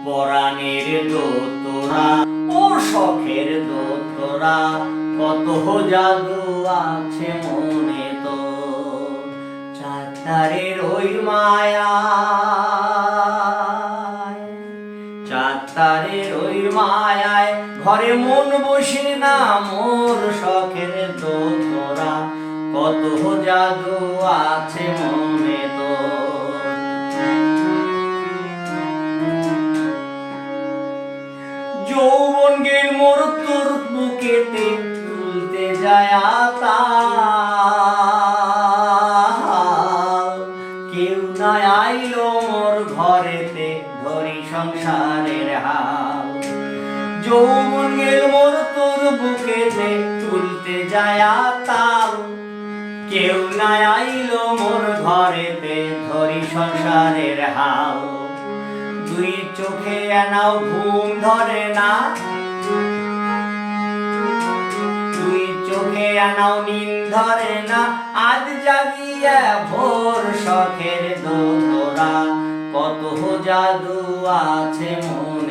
পরাণের দোতরা ও শখের দোতরা, কত জাদু আছে মনে তো। চাঁদারের ওই মায়ায়, চাঁদারের ওই মায়ায় ঘরে মন বসে না মোর শখের দোতরা, কত জাদু আছে মনে তো। যৌবন গেল মোর তোর বুকেতে তুলতে যায় আতাল, কেউ না আইলো মোর ঘরেতে ধরি সংসারের হাল। যৌবন গেল মোর তোর বুকেতে তুলতে যায় আতাল, কেউ না আইলো মোর ঘরেতে ধরি সংসারের হাল। দুই চোখে এনাও ঘুম ধরে না, দুই চোখে এনাও নিন ধরে না, আজ জাগিয়া ভোর শখের দোতরা, কত জাদু আছে মনে।